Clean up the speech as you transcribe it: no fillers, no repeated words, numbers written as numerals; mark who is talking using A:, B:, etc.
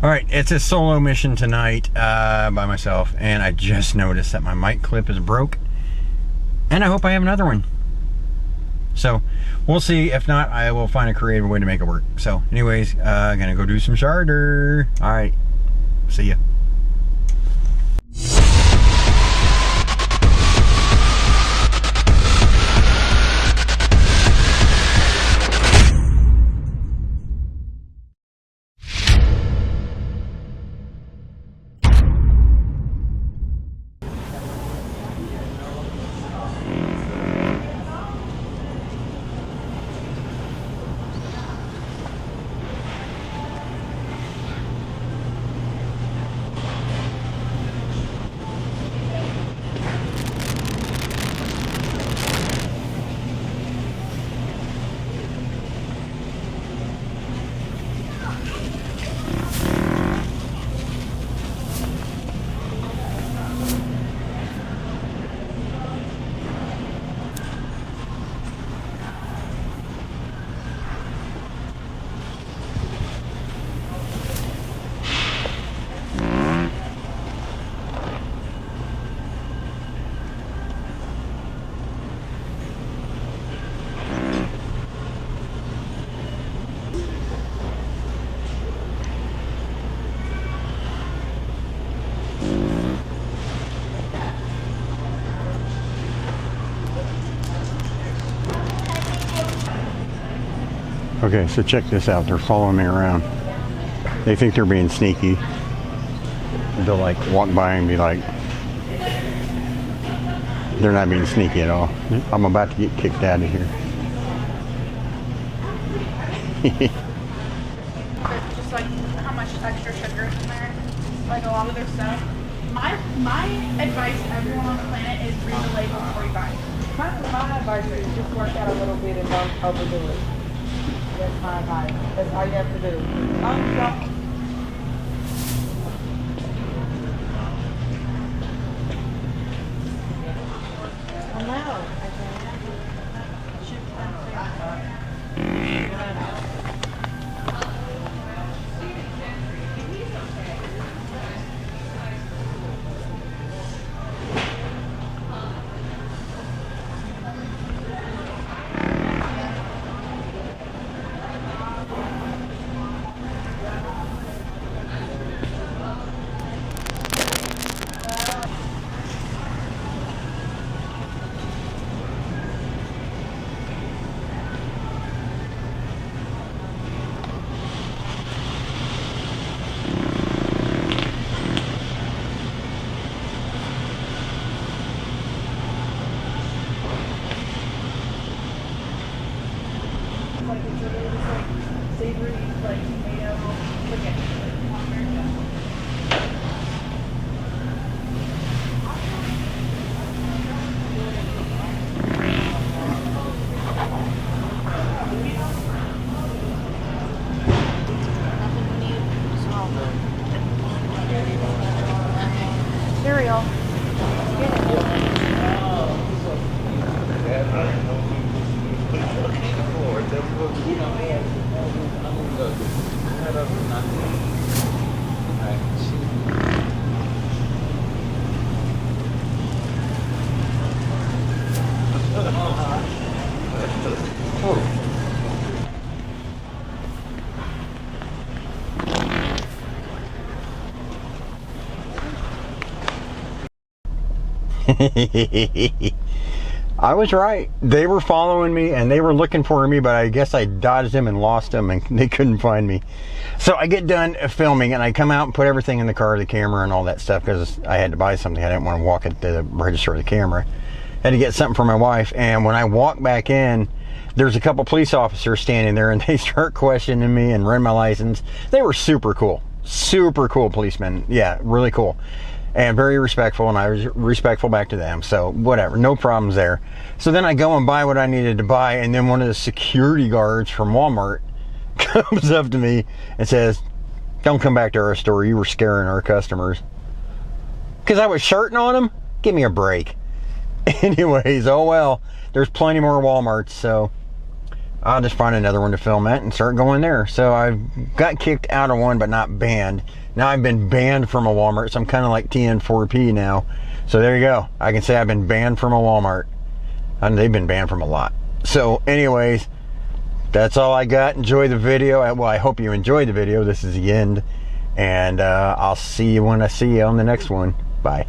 A: All right, it's a solo mission tonight by myself, and I just noticed that my mic clip is broke, and I hope I have another one. So we'll see. If not, I will find a creative way to make it work. So anyways, gonna go do some Sharter. All right, see ya. Okay, so check this out. They're following me around. They think they're being sneaky. They'll like walk by and be like, they're not being sneaky at all. I'm about to get kicked out of here.
B: Just like how much extra sugar is in there, like a lot of their stuff. My advice to everyone on the planet is read the label before you buy it.
C: My advice is just work out a little bit and don't overdo it. That's my advice. That's all you have to do.
B: Like it's literally just like savory, like tomato, spaghetti. Cereal.
A: I was right. They were following me and they were looking for me, but I guess I dodged them and lost them and they couldn't find me. So I get done filming and I come out and put everything in the car, the camera and all that stuff, because I had to buy something. I didn't want to walk at the register of the camera. Had to get something for my wife, and when I walk back in, there's a couple police officers standing there and they start questioning me and run my license. They were super cool policemen. Yeah, really cool. And very respectful, and I was respectful back to them. So whatever, no problems there. So then I go and buy what I needed to buy, and then one of the security guards from Walmart comes up to me and says, "Don't come back to our store. You were scaring our customers." Because I was shirting on them? Give me a break. Anyways, oh well. There's plenty more Walmarts, so I'll just find another one to film at and start going there. So I got kicked out of one, but not banned. Now I've been banned from a Walmart, so I'm kind of like TN4P now. So there you go. I can say I've been banned from a Walmart. And they've been banned from a lot. So anyways, that's all I got. Enjoy the video. Well, I hope you enjoyed the video. This is the end. And I'll see you when I see you on the next one. Bye.